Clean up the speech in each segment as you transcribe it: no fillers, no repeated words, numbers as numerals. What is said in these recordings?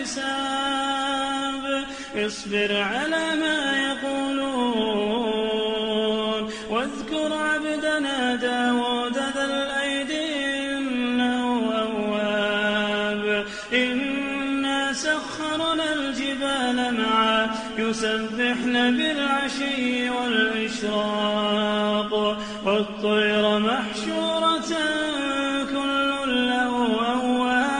حساب اصبر على ما يقولون واذكر عبدنا داود ذا الأيد إنه أواب إنا سخرنا الجبال معه يسبحن بالعشي والإشراق والطير محشورة كل له أواب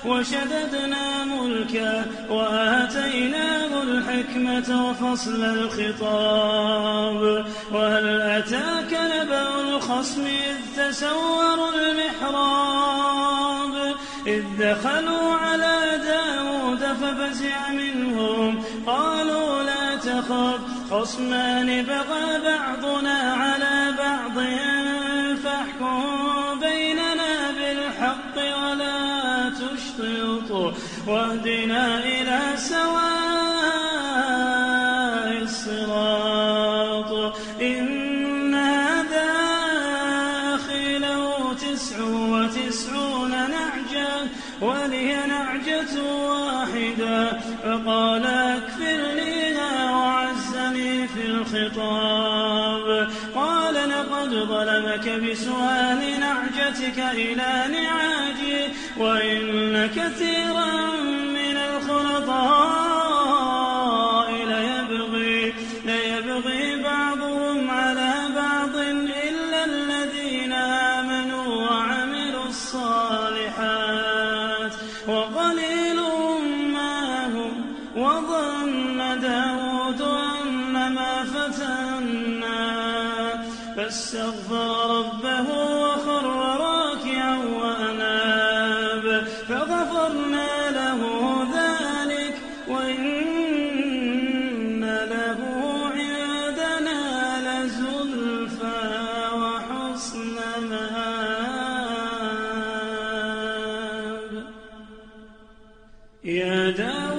وشددنا ملكه وآتيناه الحكمة وفصل الخطاب وهل أتاك نبأ الخصم إذ تسوروا المحراب إذ دخلوا على داود ففزع منهم قالوا لا تخف خصمان بغى بعضنا على بعض فاحكم بيننا بالحق ولا تشطط واهدنا إلى سواء الصراط إن هذا أخي له 99 نعجة ولي نعجة واحدة فقال أكفلنيها وعزني في الخطاب قال لقد ظلمك بسؤال نعجتك إلى نعاجه وإن كثيرا من الخلطاء ليبغي بعضهم على بعض إلا الذين آمنوا وعملوا الصالحات وقليل ما هم وظن داود أنما فتناه فاستغفر ربه وخر راكعا وأناب فغفرنا له ذلك وإن له عندنا لزلفى وحسن مآب يا داود